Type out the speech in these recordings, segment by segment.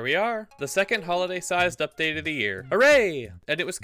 we are, the second holiday-sized update of the year. Hooray! And it was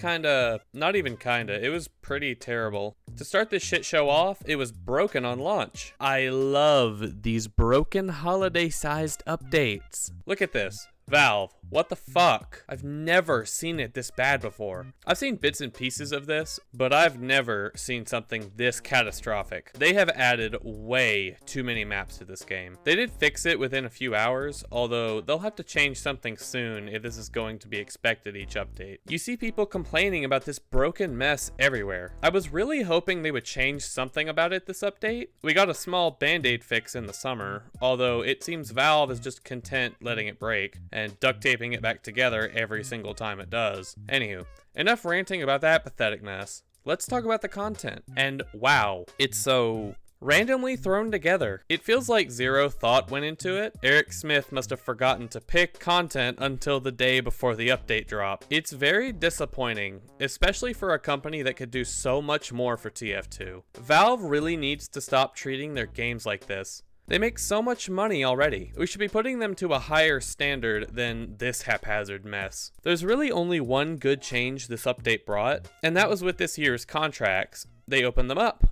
not even it was pretty terrible. To start this shit show off, it was broken on launch. I love these broken holiday-sized updates. Look at this. Valve, what the fuck? I've never seen it this bad before. I've seen bits and pieces of this, but I've never seen something this catastrophic. They have added way too many maps to this game. They did fix it within a few hours, although they'll have to change something soon if this is going to be expected each update. You see people complaining about this broken mess everywhere. I was really hoping they would change something about it this update. We got a small band-aid fix in the summer, although it seems Valve is just content letting it break and duct taping it back together every single time it does. Anywho, enough ranting about that pathetic mess. Let's talk about the content. And wow, it's so randomly thrown together. It feels like zero thought went into it. Eric Smith must have forgotten to pick content until the day before the update drop. It's very disappointing, especially for a company that could do so much more for TF2. Valve really needs to stop treating their games like this. They make so much money already. We should be putting them to a higher standard than this haphazard mess. There's really only one good change this update brought, and that was with this year's contracts. They opened them up.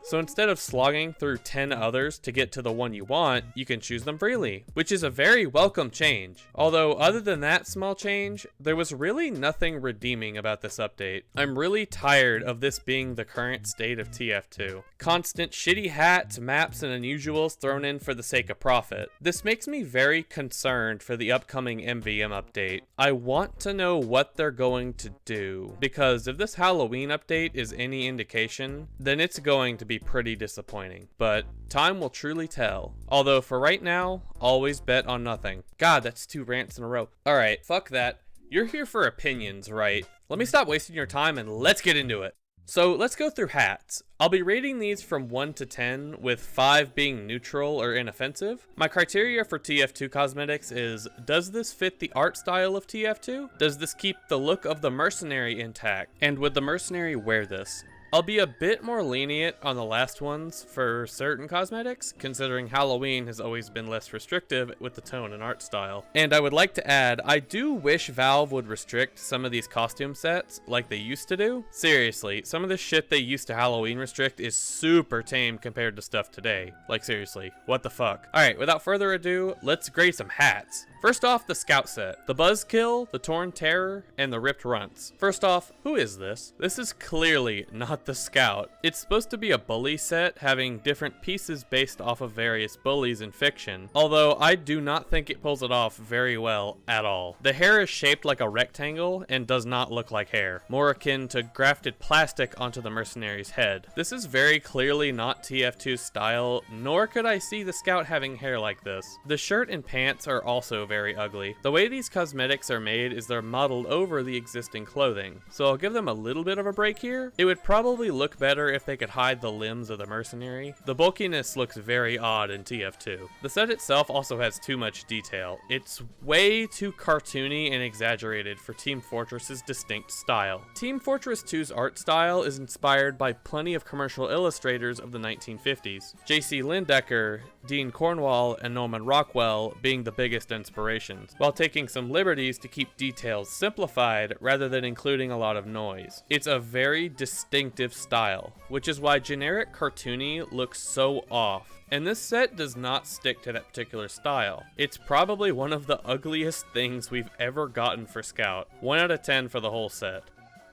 So instead of slogging through 10 others to get to the one you want, you can choose them freely, which is a very welcome change. Although other than that small change, there was really nothing redeeming about this update. I'm really tired of this being the current state of TF2. Constant shitty hats, maps, and unusuals thrown in for the sake of profit. This makes me very concerned for the upcoming MVM update. I want to know what they're going to do, because if this Halloween update is any indication, then it's going to be pretty disappointing, but time will truly tell. Although for right now, always bet on nothing. God, that's 2 rants in a row. Alright, fuck that. You're here for opinions, right? Let me stop wasting your time and let's get into it. So let's go through hats. I'll be rating these from 1 to 10, with 5 being neutral or inoffensive. My criteria for TF2 cosmetics is, does this fit the art style of TF2? Does this keep the look of the mercenary intact? And would the mercenary wear this? I'll be a bit more lenient on the last ones for certain cosmetics, considering Halloween has always been less restrictive with the tone and art style. And I would like to add, I do wish Valve would restrict some of these costume sets like they used to do. Seriously, some of the shit they used to Halloween restrict is super tame compared to stuff today. Like seriously, what the fuck? Alright, without further ado, let's grade some hats. First off, the Scout set. The Buzzkill, the Torn Terror, and the Ripped Runts. First off, who is this? This is clearly not the Scout. It's supposed to be a bully set having different pieces based off of various bullies in fiction, although I do not think it pulls it off very well at all. The hair is shaped like a rectangle and does not look like hair, more akin to grafted plastic onto the mercenary's head. This is very clearly not TF2's style, nor could I see the Scout having hair like this. The shirt and pants are also very ugly. The way these cosmetics are made is they're modeled over the existing clothing, so I'll give them a little bit of a break here. It would probably look better if they could hide the limbs of the mercenary. The bulkiness looks very odd in TF2. The set itself also has too much detail. It's way too cartoony and exaggerated for Team Fortress's distinct style. Team Fortress 2's art style is inspired by plenty of commercial illustrators of the 1950s. J.C. Lindecker, Dean Cornwall, and Norman Rockwell being the biggest inspirations, while taking some liberties to keep details simplified rather than including a lot of noise. It's a very distinctive style, which is why generic cartoony looks so off. And this set does not stick to that particular style. It's probably one of the ugliest things we've ever gotten for Scout. 1 out of 10 for the whole set.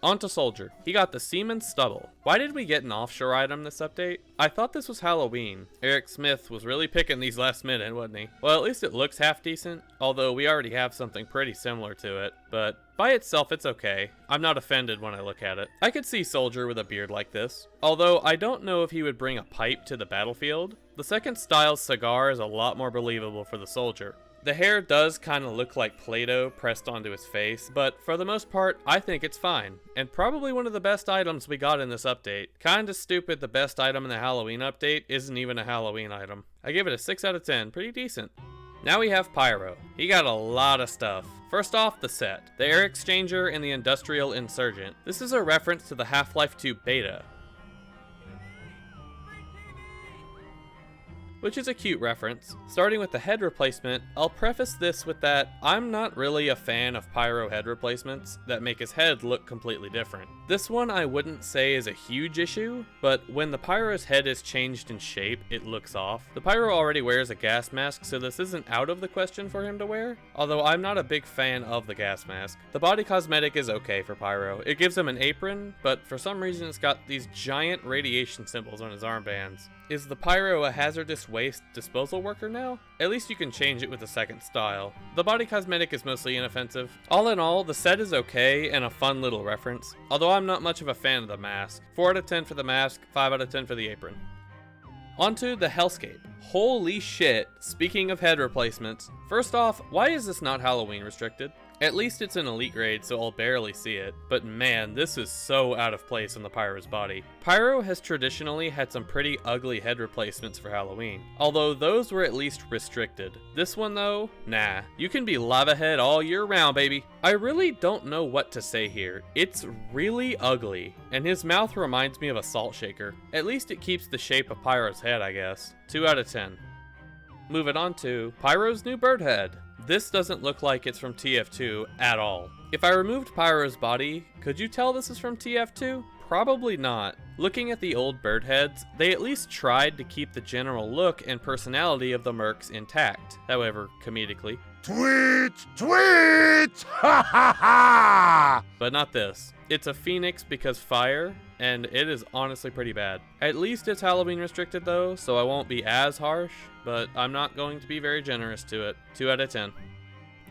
On to Soldier. He got the Seaman Stubble. Why did we get an offshore item this update? I thought this was Halloween. Eric Smith was really picking these last minute, wasn't he? Well, at least it looks half decent, although we already have something pretty similar to it, but by itself it's okay. I'm not offended when I look at it. I could see Soldier with a beard like this, although I don't know if he would bring a pipe to the battlefield. The second style's cigar is a lot more believable for the Soldier. The hair does kind of look like Play-Doh pressed onto his face, but for the most part, I think it's fine, and probably one of the best items we got in this update. Kinda stupid the best item in the Halloween update isn't even a Halloween item. I give it a 6 out of 10, pretty decent. Now we have Pyro. He got a lot of stuff. First off, the set. The Air Exchanger and the Industrial Insurgent. This is a reference to the Half-Life 2 beta. which is a cute reference. Starting with the head replacement, I'll preface this with that I'm not really a fan of Pyro head replacements that make his head look completely different. This one I wouldn't say is a huge issue, but when the Pyro's head is changed in shape, it looks off. The Pyro already wears a gas mask, so this isn't out of the question for him to wear, although I'm not a big fan of the gas mask. The body cosmetic is okay for Pyro. It gives him an apron, but for some reason it's got these giant radiation symbols on his armbands. Is the Pyro a hazardous waste disposal worker now? At least you can change it with a second style. The body cosmetic is mostly inoffensive. All in all, the set is okay and a fun little reference, although I'm not much of a fan of the mask. 4 out of 10 for the mask, 5 out of 10 for the apron. Onto the Hellscape. Holy shit, speaking of head replacements. First off, why is this not Halloween restricted? At least it's an elite grade, so I'll barely see it, but man, this is so out of place on the Pyro's body. Pyro has traditionally had some pretty ugly head replacements for Halloween, although those were at least restricted. This one though, nah, you can be lava head all year round, baby. I really don't know what to say here. It's really ugly, and his mouth reminds me of a salt shaker. At least it keeps the shape of Pyro's head, I guess. 2 out of 10. Moving on to Pyro's new bird head. This doesn't look like it's from TF2 at all. If I removed Pyro's body, could you tell this is from TF2? Probably not. Looking at the old bird heads, they at least tried to keep the general look and personality of the mercs intact, however comedically. Tweet! Tweet! Ha ha ha! But not this. It's a phoenix because fire, and it is honestly pretty bad. At least it's Halloween restricted though, so I won't be as harsh, but I'm not going to be very generous to it. 2 out of 10.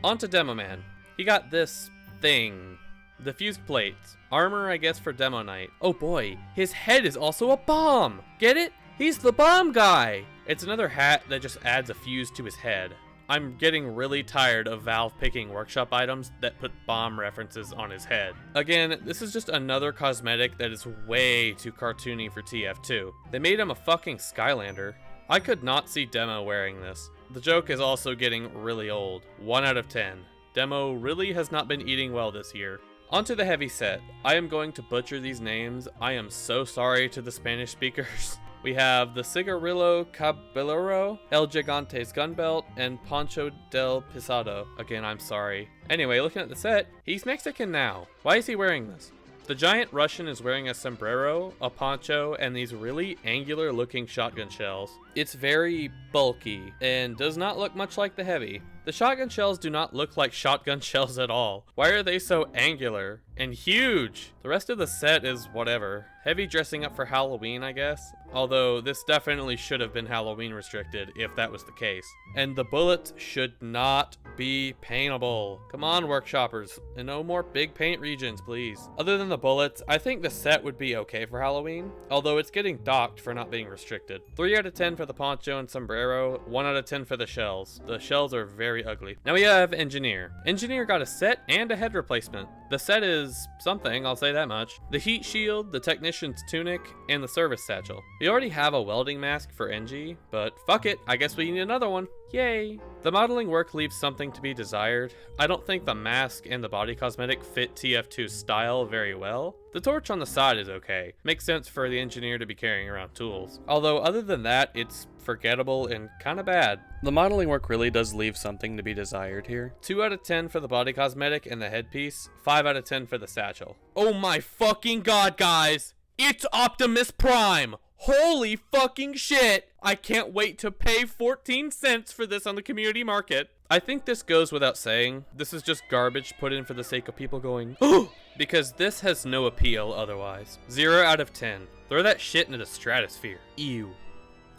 On to Demo Man. He got this thing. The fused plates. Armor, I guess, for Demo Night. Oh boy, his head is also a bomb! Get it? He's the bomb guy! It's another hat that just adds a fuse to his head. I'm getting really tired of Valve picking workshop items that put bomb references on his head. Again, this is just another cosmetic that is way too cartoony for TF2. They made him a fucking Skylander. I could not see Demo wearing this. The joke is also getting really old. 1 out of 10. Demo really has not been eating well this year. Onto the heavy set. I am going to butcher these names. I am so sorry to the Spanish speakers. We have the Cigarillo Caballero, El Gigante's Gunbelt, and Poncho del Pisado. Again, I'm sorry. Anyway, looking at the set, he's Mexican now. Why is he wearing this? The giant Russian is wearing a sombrero, a poncho, and these really angular looking shotgun shells. It's very bulky and does not look much like the heavy. The shotgun shells do not look like shotgun shells at all. Why are they so angular and huge? The rest of the set is whatever. Heavy dressing up for Halloween, I guess. Although this definitely should have been Halloween restricted if that was the case. And the bullets should not be paintable. Come on, workshoppers, and no more big paint regions, please. Other than the bullets, I think the set would be okay for Halloween, although it's getting docked for not being restricted. 3 out of 10 for the poncho and sombrero, 1 out of 10 for the shells. The shells are very ugly. Now we have Engineer. Engineer got a set and a head replacement. The set is something, I'll say that much. The heat shield, the technician's tunic, and the service satchel. We already have a welding mask for NG, but fuck it, I guess we need another one. Yay! The modeling work leaves something to be desired. I don't think the mask and the body cosmetic fit TF2's style very well. The torch on the side is okay. Makes sense for the engineer to be carrying around tools. Although other than that, it's forgettable and kinda bad. The modeling work really does leave something to be desired here. 2 out of 10 for the body cosmetic and the headpiece, 5 out of 10 for the satchel. Oh my fucking god, guys! It's Optimus Prime! Holy fucking shit! I can't wait to pay 14 cents for this on the community market. I think this goes without saying. This is just garbage put in for the sake of people going, oh! Because this has no appeal otherwise. 0 out of 10. Throw that shit into the stratosphere. Ew.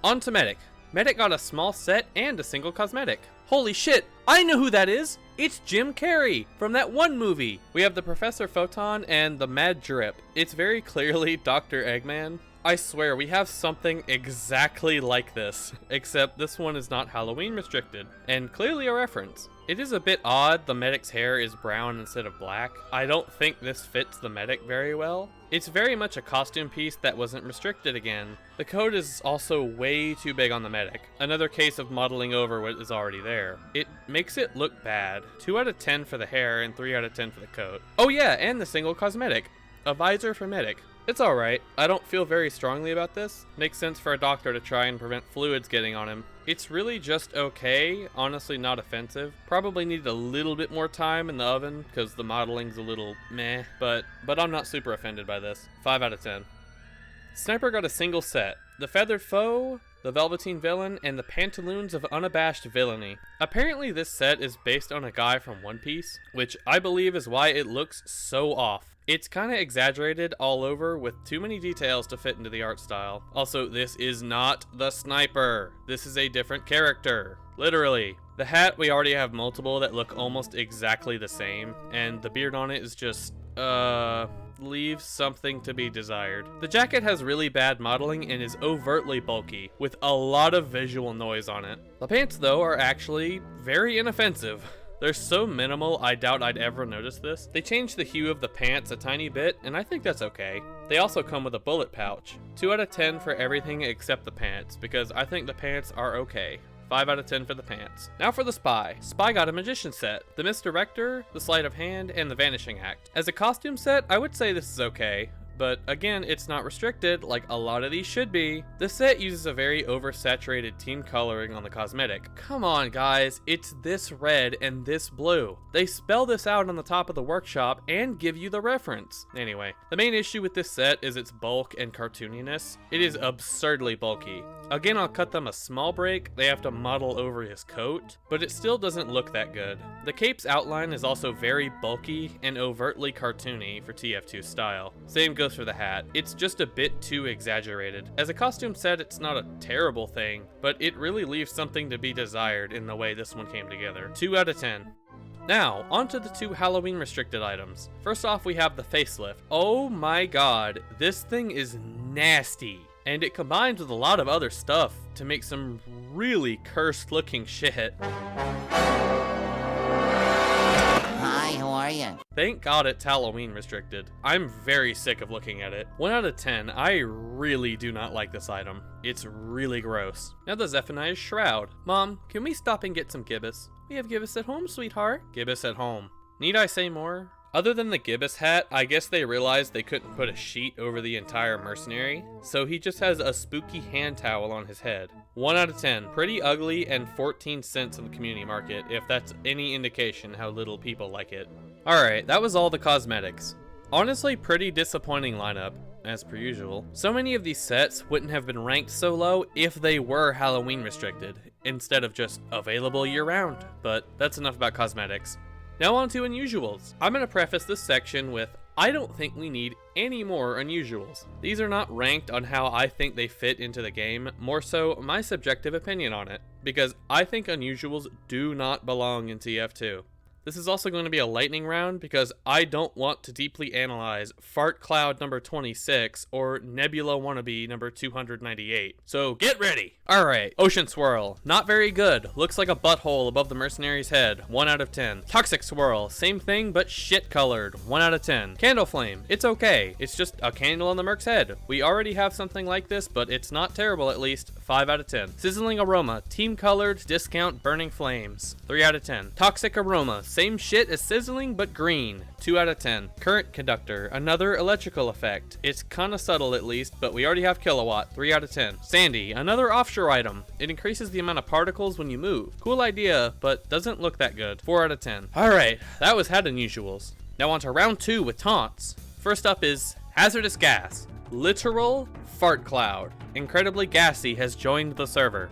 On to Medic. Medic got a small set and a single cosmetic. Holy shit, I know who that is! It's Jim Carrey from that one movie. We have the Professor Photon and the Mad Drip. It's very clearly Dr. Eggman. I swear, we have something exactly like this, except this one is not Halloween restricted, and clearly a reference. It is a bit odd the medic's hair is brown instead of black. I don't think this fits the medic very well. It's very much a costume piece that wasn't restricted again. The coat is also way too big on the medic. Another case of modeling over what is already there. It makes it look bad. 2 out of 10 for the hair and 3 out of 10 for the coat. Oh yeah, and the single cosmetic. A visor for medic. It's alright. I don't feel very strongly about this. Makes sense for a doctor to try and prevent fluids getting on him. It's really just okay, honestly not offensive. Probably needed a little bit more time in the oven because the modeling's a little meh, but I'm not super offended by this. 5 out of 10. Sniper got a single set. The Feathered Foe, the Velveteen Villain, and the Pantaloons of Unabashed Villainy. Apparently this set is based on a guy from One Piece, which I believe is why it looks so off. It's kinda exaggerated all over with too many details to fit into the art style. Also, this is not the Sniper. This is a different character. Literally. The hat, we already have multiple that look almost exactly the same, and the beard on it is just, leaves something to be desired. The jacket has really bad modeling and is overtly bulky, with a lot of visual noise on it. The pants, though, are actually very inoffensive. They're so minimal, I doubt I'd ever notice this. They changed the hue of the pants a tiny bit, and I think that's okay. They also come with a bullet pouch. 2 out of 10 for everything except the pants, because I think the pants are okay. 5 out of 10 for the pants. Now for the Spy. Spy got a magician set. The Misdirector, the Sleight of Hand, and the Vanishing Act. As a costume set, I would say this is okay. But again, it's not restricted like a lot of these should be. The set uses a very oversaturated team coloring on the cosmetic. Come on guys, it's this red and this blue. They spell this out on the top of the workshop and give you the reference. Anyway, the main issue with this set is its bulk and cartooniness. It is absurdly bulky. Again, I'll cut them a small break. They have to model over his coat, but it still doesn't look that good. The cape's outline is also very bulky and overtly cartoony for TF2 style. Same goes for the hat. It's just a bit too exaggerated. As a costume set, it's not a terrible thing, but it really leaves something to be desired in the way this one came together. 2 out of 10. Now, onto the 2 Halloween restricted items. First off, we have the facelift. Oh my god, this thing is nasty. And it combines with a lot of other stuff to make some really cursed looking shit. Hi, how are you? Thank god it's Halloween restricted. I'm very sick of looking at it. 1 out of 10, I really do not like this item. It's really gross. Now the Zephaniah's Shroud. Mom, can we stop and get some gibbous? We have gibbous at home, sweetheart. Gibbous at home. Need I say more? Other than the gibbous hat, I guess they realized they couldn't put a sheet over the entire mercenary, so he just has a spooky hand towel on his head. 1 out of 10. Pretty ugly and 14 cents in the community market, if that's any indication how little people like it. Alright, that was all the cosmetics. Honestly, pretty disappointing lineup, as per usual. So many of these sets wouldn't have been ranked so low if they were Halloween restricted, instead of just available year-round. But that's enough about cosmetics. Now on to unusuals. I'm going to preface this section with, I don't think we need any more unusuals. These are not ranked on how I think they fit into the game, more so my subjective opinion on it, because I think unusuals do not belong in TF2. This is also going to be a lightning round because I don't want to deeply analyze Fart Cloud number 26 or Nebula Wannabe number 298. So get ready! Alright, Ocean Swirl. Not very good. Looks like a butthole above the mercenary's head. 1 out of 10. Toxic Swirl. Same thing but shit colored. 1 out of 10. Candle Flame. It's okay. It's just a candle on the merc's head. We already have something like this, but it's not terrible at least. 5 out of 10. Sizzling Aroma. Team colored, discount, burning flames. 3 out of 10. Toxic Aroma. Same shit as Sizzling, but green. 2 out of 10. Current Conductor. Another electrical effect. It's kinda subtle at least, but we already have Kilowatt. 3 out of 10. Sandy. Another offshore item. It increases the amount of particles when you move. Cool idea, but doesn't look that good. 4 out of 10. Alright, that was Hat Unusuals. Now on to round 2 with Taunts. First up is Hazardous Gas. Literal Fart Cloud. Incredibly Gassy has joined the server.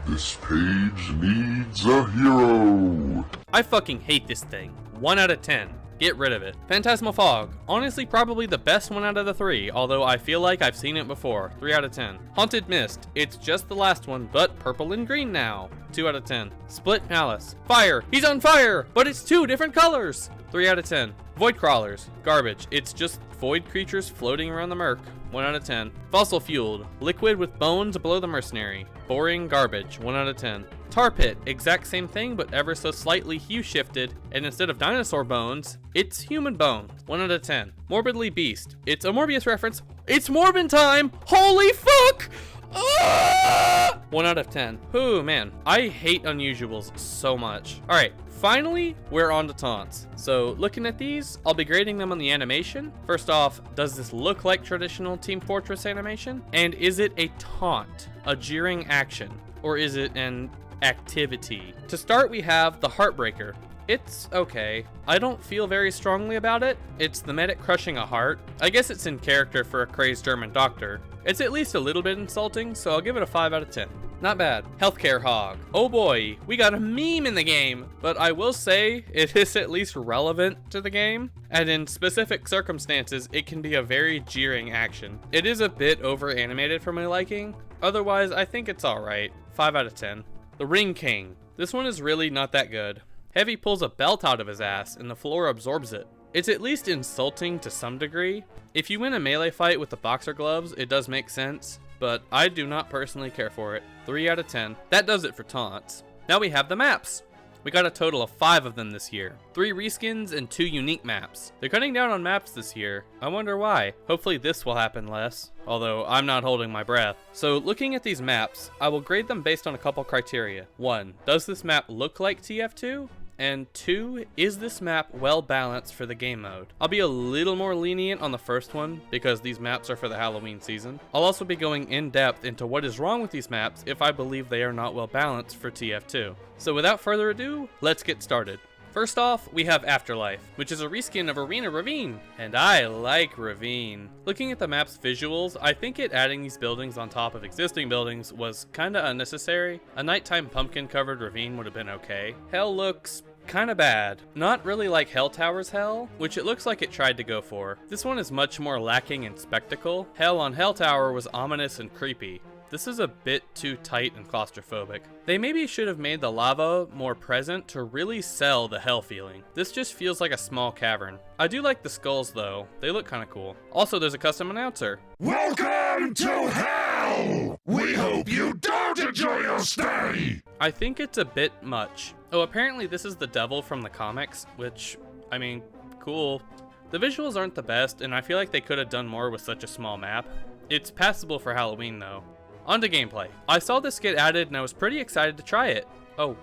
This page needs a hero. I fucking hate this thing. 1 out of 10. Get rid of it. Phantasmal Fog. Honestly, probably the best one out of the 3, although I feel like I've seen it before. 3 out of 10. Haunted Mist. It's just the last one, but purple and green now. 2 out of 10. Split Malice. Fire. He's on fire, but it's 2 different colors. 3 out of 10. Void Crawlers. Garbage. It's just void creatures floating around the merc. 1 out of 10. Fossil Fueled. Liquid with bones below the mercenary. Boring garbage. 1 out of 10. Tar Pit. Exact same thing, but ever so slightly hue shifted, and instead of dinosaur bones, it's human bone. 1 out of 10. Morbidly Beast. It's a Morbius reference. It's Morbin time! Holy fuck! Ah! 1 out of 10. Ooh, man. I hate unusuals so much. Alright. finally, we're on to taunts. So looking at these, I'll be grading them on the animation. First off, does this look like traditional Team Fortress animation? And is it a taunt, a jeering action, or is it an activity? To start, we have the Heartbreaker. It's okay. I don't feel very strongly about it. It's the medic crushing a heart. I guess it's in character for a crazed German doctor. It's at least a little bit insulting, so I'll give it a 5 out of 10. Not bad. Healthcare Hog. Oh boy, we got a meme in the game, but I will say it is at least relevant to the game, and in specific circumstances, it can be a very jeering action. It is a bit over animated for my liking. Otherwise, I think it's alright. 5 out of 10. The Ring King. This one is really not that good. Heavy pulls a belt out of his ass and the floor absorbs it. It's at least insulting to some degree. If you win a melee fight with the boxer gloves, it does make sense, but I do not personally care for it. 3 out of 10. That does it for taunts. Now we have the maps. We got a total of 5 of them this year. 3 reskins and 2 unique maps. They're cutting down on maps this year. I wonder why. Hopefully this will happen less, although I'm not holding my breath. So looking at these maps, I will grade them based on a couple criteria. 1, does this map look like TF2? And 2, is this map well balanced for the game mode? I'll be a little more lenient on the first one because these maps are for the Halloween season. I'll also be going in depth into what is wrong with these maps if I believe they are not well balanced for TF2. So without further ado, let's get started. First off, we have Afterlife, which is a reskin of Arena Ravine, and I like Ravine. Looking at the map's visuals, I think adding these buildings on top of existing buildings was kinda unnecessary. A nighttime pumpkin covered ravine would have been okay. Hell looks kinda bad. Not really like Hell Tower's Hell, which it looks like it tried to go for. This one is much more lacking in spectacle. Hell on Hell Tower was ominous and creepy. This is a bit too tight and claustrophobic. They maybe should have made the lava more present to really sell the hell feeling. This just feels like a small cavern. I do like the skulls though, they look kinda cool. Also, there's a custom announcer. Welcome to hell! We hope you don't enjoy your stay! I think it's a bit much. Oh, apparently this is the devil from the comics, which, I mean, cool. The visuals aren't the best, and I feel like they could have done more with such a small map. It's passable for Halloween though. On to gameplay. I saw this get added and I was pretty excited to try it. Oh,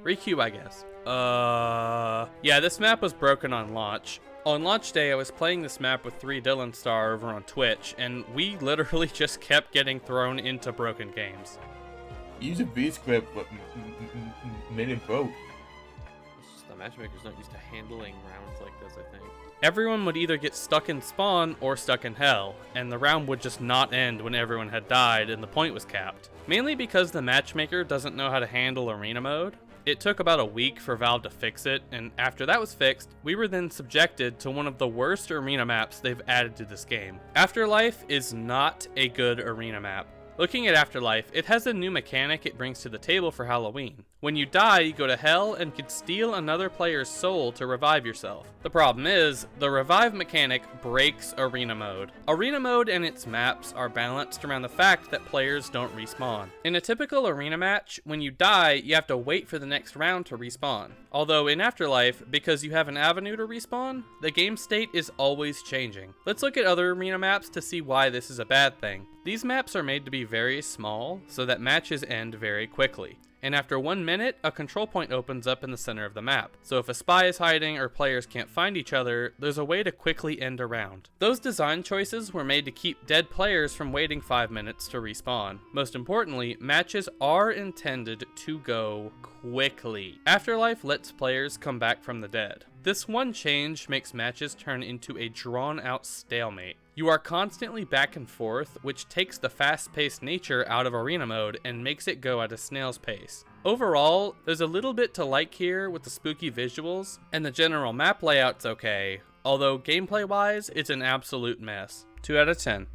Requeue, I guess. Yeah, this map was broken on launch. On launch day, I was playing this map with 3 Dylan Star over on Twitch, and we literally just kept getting thrown into broken games. Use a V-script, but made it broke. The matchmaker's not used to handling rounds like this, I think. Everyone would either get stuck in spawn or stuck in hell, and the round would just not end when everyone had died and the point was capped. Mainly because the matchmaker doesn't know how to handle arena mode. It took about a week for Valve to fix it, and after that was fixed, we were then subjected to one of the worst arena maps they've added to this game. Afterlife is not a good arena map. Looking at Afterlife, it has a new mechanic it brings to the table for Halloween. When you die, you go to hell and can steal another player's soul to revive yourself. The problem is, the revive mechanic breaks arena mode. Arena mode and its maps are balanced around the fact that players don't respawn. In a typical arena match, when you die, you have to wait for the next round to respawn. Although in Afterlife, because you have an avenue to respawn, the game state is always changing. Let's look at other arena maps to see why this is a bad thing. These maps are made to be very small, so that matches end very quickly. And after 1 minute, a control point opens up in the center of the map. So if a spy is hiding or players can't find each other, there's a way to quickly end a round. Those design choices were made to keep dead players from waiting 5 minutes to respawn. Most importantly, matches are intended to go quickly. Afterlife lets players come back from the dead. This one change makes matches turn into a drawn-out stalemate. You are constantly back and forth, which takes the fast-paced nature out of arena mode and makes it go at a snail's pace. Overall, there's a little bit to like here with the spooky visuals, and the general map layout's okay, although gameplay-wise, it's an absolute mess. 2 out of 10.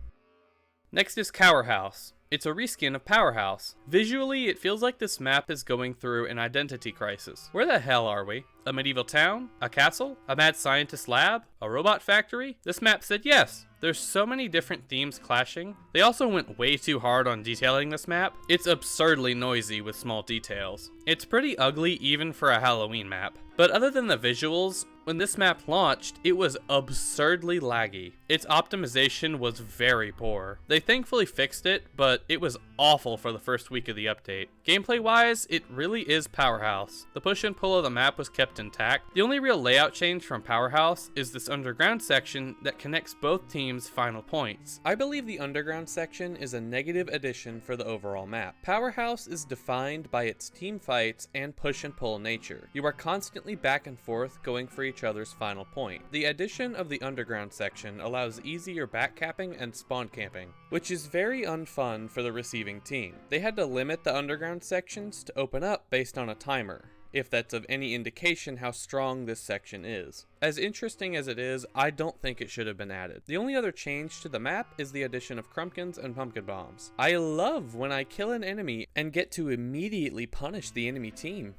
Next is Cowerhouse. It's a reskin of Powerhouse. Visually, it feels like this map is going through an identity crisis. Where the hell are we? A medieval town? A castle? A mad scientist lab? A robot factory? This map said yes. There's so many different themes clashing. They also went way too hard on detailing this map. It's absurdly noisy with small details. It's pretty ugly even for a Halloween map. But other than the visuals, when this map launched, it was absurdly laggy. Its optimization was very poor. They thankfully fixed it, but it was awful for the first week of the update. Gameplay wise, it really is Powerhouse. The push and pull of the map was kept intact. The only real layout change from Powerhouse is this underground section that connects both teams' final points. I believe the underground section is a negative addition for the overall map. Powerhouse is defined by its team fights and push and pull nature. You are constantly back and forth going for each other's final point. The addition of the underground section allows easier backcapping and spawn camping, which is very unfun for the receiving team. They had to limit the underground sections to open up based on a timer, if that's of any indication how strong this section is. As interesting as it is, I don't think it should have been added. The only other change to the map is the addition of crumpkins and pumpkin bombs. I love when I kill an enemy and get to immediately punish the enemy team,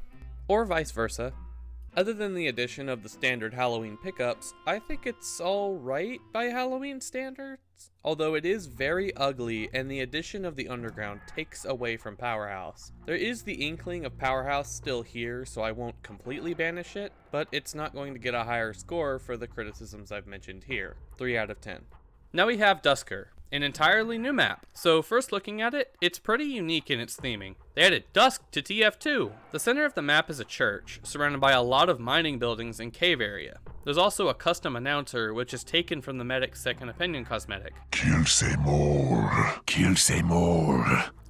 or vice versa. Other than the addition of the standard Halloween pickups, I think it's alright by Halloween standards. Although it is very ugly and the addition of the underground takes away from Powerhouse. There is the inkling of Powerhouse still here, so I won't completely banish it, but it's not going to get a higher score for the criticisms I've mentioned here. 3 out of 10. Now we have Dusker, an entirely new map. So first looking at it, it's pretty unique in its theming. They added dusk to TF2. The center of the map is a church, surrounded by a lot of mining buildings and cave area. There's also a custom announcer, which is taken from the medic's second opinion cosmetic. Kill say more. Kill say more.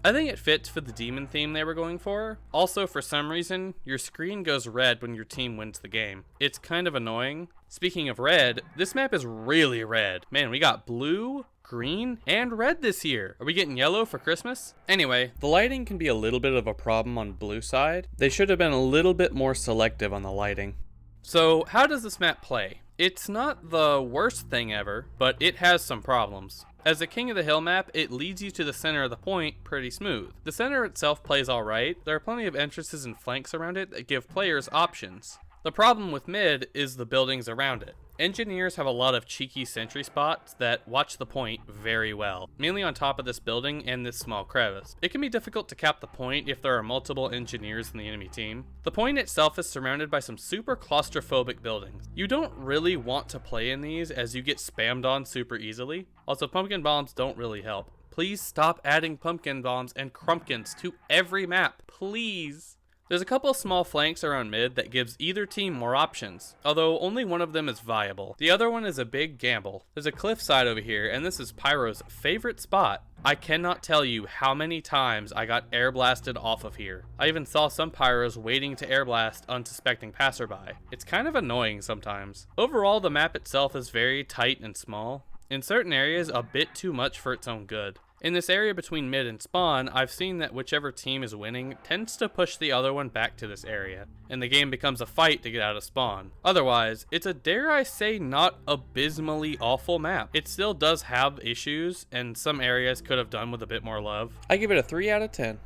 I think it fits for the demon theme they were going for. Also, for some reason, your screen goes red when your team wins the game. It's kind of annoying. Speaking of red, this map is really red. Man, we got blue, green, and red this year. Are we getting yellow for Christmas? Anyway, the lighting can be a little bit of a problem on blue side. They should have been a little bit more selective on the lighting. So, how does this map play? It's not the worst thing ever, but it has some problems. As a King of the Hill map, it leads you to the center of the point pretty smooth. The center itself plays alright. There are plenty of entrances and flanks around it that give players options. The problem with mid is the buildings around it. Engineers have a lot of cheeky sentry spots that watch the point very well, mainly on top of this building and this small crevice. It can be difficult to cap the point if there are multiple engineers in the enemy team. The point itself is surrounded by some super claustrophobic buildings. You don't really want to play in these as you get spammed on super easily. Also, pumpkin bombs don't really help. Please stop adding pumpkin bombs and crumpkins to every map, please. There's a couple small flanks around mid that gives either team more options, although only one of them is viable. The other one is a big gamble. There's a cliffside over here, and this is Pyro's favorite spot. I cannot tell you how many times I got air blasted off of here. I even saw some Pyros waiting to air blast unsuspecting passerby. It's kind of annoying sometimes. Overall, the map itself is very tight and small. In certain areas, a bit too much for its own good. In this area between mid and spawn, I've seen that whichever team is winning tends to push the other one back to this area, and the game becomes a fight to get out of spawn. Otherwise, it's a, dare I say, not abysmally awful map. It still does have issues, and some areas could have done with a bit more love. I give it a 3 out of 10.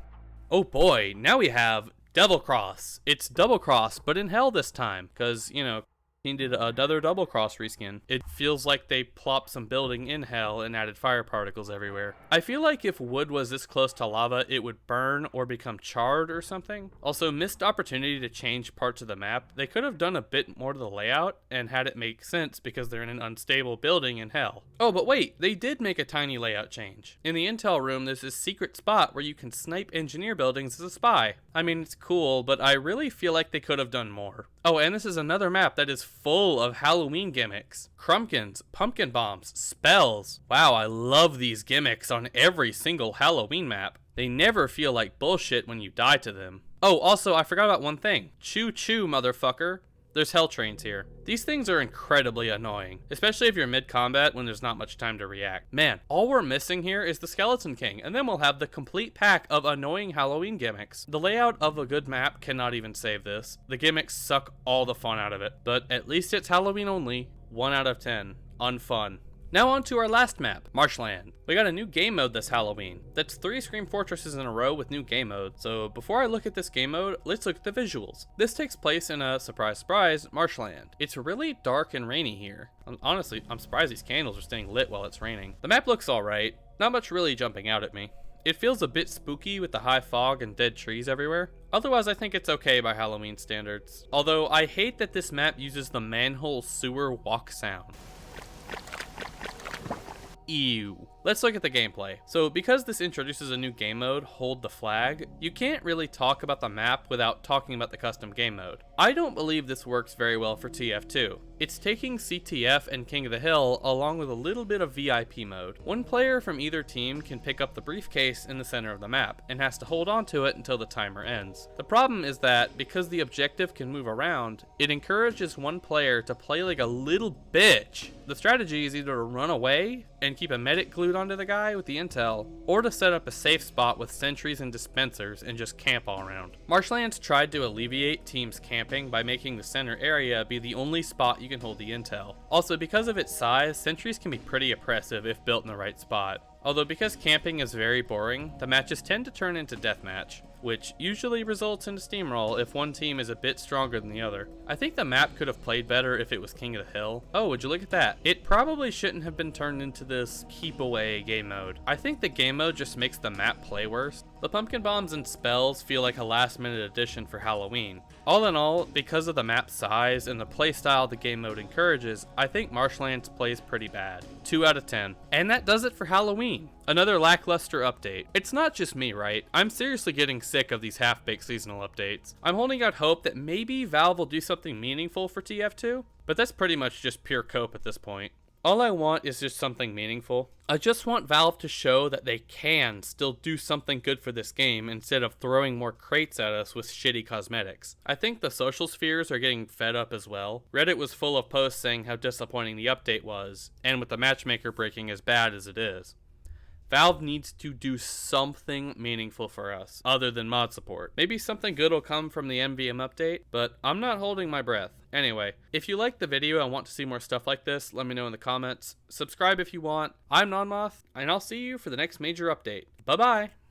Oh boy, now we have Devil Cross. It's Double Cross, but in hell this time, because, you know, he did another Double Cross reskin. It feels like they plopped some building in hell and added fire particles everywhere. I feel like if wood was this close to lava, it would burn or become charred or something. Also, missed opportunity to change parts of the map. They could have done a bit more to the layout and had it make sense because they're in an unstable building in hell. Oh, but wait, they did make a tiny layout change. In the intel room, there's this secret spot where you can snipe engineer buildings as a spy. I mean, it's cool, but I really feel like they could have done more. Oh, and this is another map that is full of Halloween gimmicks. Crumpkins, pumpkin bombs, spells. Wow, I love these gimmicks on every single Halloween map. They never feel like bullshit when you die to them. Oh, also, I forgot about one thing. Choo choo, motherfucker. There's hell trains here. These things are incredibly annoying, especially if you're mid-combat when there's not much time to react. Man, all we're missing here is the Skeleton King, and then we'll have the complete pack of annoying Halloween gimmicks. The layout of a good map cannot even save this. The gimmicks suck all the fun out of it, but at least it's Halloween only. 1 out of 10. Unfun. Now on to our last map, Marshland. We got a new game mode this Halloween. That's 3 Scream Fortresses in a row with new game mode. So before I look at this game mode, let's look at the visuals. This takes place in a, surprise surprise, marshland. It's really dark and rainy here. Honestly, I'm surprised these candles are staying lit while it's raining. The map looks alright, not much really jumping out at me. It feels a bit spooky with the high fog and dead trees everywhere. Otherwise, I think it's okay by Halloween standards. Although I hate that this map uses the manhole sewer walk sound. Ew. Let's look at the gameplay. So because this introduces a new game mode, Hold the Flag, you can't really talk about the map without talking about the custom game mode. I don't believe this works very well for TF2. It's taking CTF and King of the Hill along with a little bit of VIP mode. One player from either team can pick up the briefcase in the center of the map and has to hold on to it until the timer ends. The problem is that because the objective can move around, it encourages one player to play like a little bitch. The strategy is either to run away and keep a medic glued onto the guy with the intel, or to set up a safe spot with sentries and dispensers and just camp all around. Marshlands tried to alleviate teams camping by making the center area be the only spot you can hold the intel. Also, because of its size, sentries can be pretty oppressive if built in the right spot. Although because camping is very boring, the matches tend to turn into deathmatch, which usually results in a steamroll if one team is a bit stronger than the other. I think the map could have played better if it was King of the Hill. Oh, would you look at that? It probably shouldn't have been turned into this keep away game mode. I think the game mode just makes the map play worse. The pumpkin bombs and spells feel like a last minute addition for Halloween. All in all, because of the map size and the playstyle the game mode encourages, I think Marshlands plays pretty bad. 2 out of 10. And that does it for Halloween. Another lackluster update. It's not just me, right? I'm seriously getting sick of these half-baked seasonal updates. I'm holding out hope that maybe Valve will do something meaningful for TF2, but that's pretty much just pure cope at this point. All I want is just something meaningful. I just want Valve to show that they can still do something good for this game instead of throwing more crates at us with shitty cosmetics. I think the social spheres are getting fed up as well. Reddit was full of posts saying how disappointing the update was, and with the matchmaker breaking as bad as it is. Valve needs to do something meaningful for us, other than mod support. Maybe something good will come from the MVM update, but I'm not holding my breath. Anyway, if you liked the video and want to see more stuff like this, let me know in the comments. Subscribe if you want. I'm Nonmoth, and I'll see you for the next major update. Bye-bye!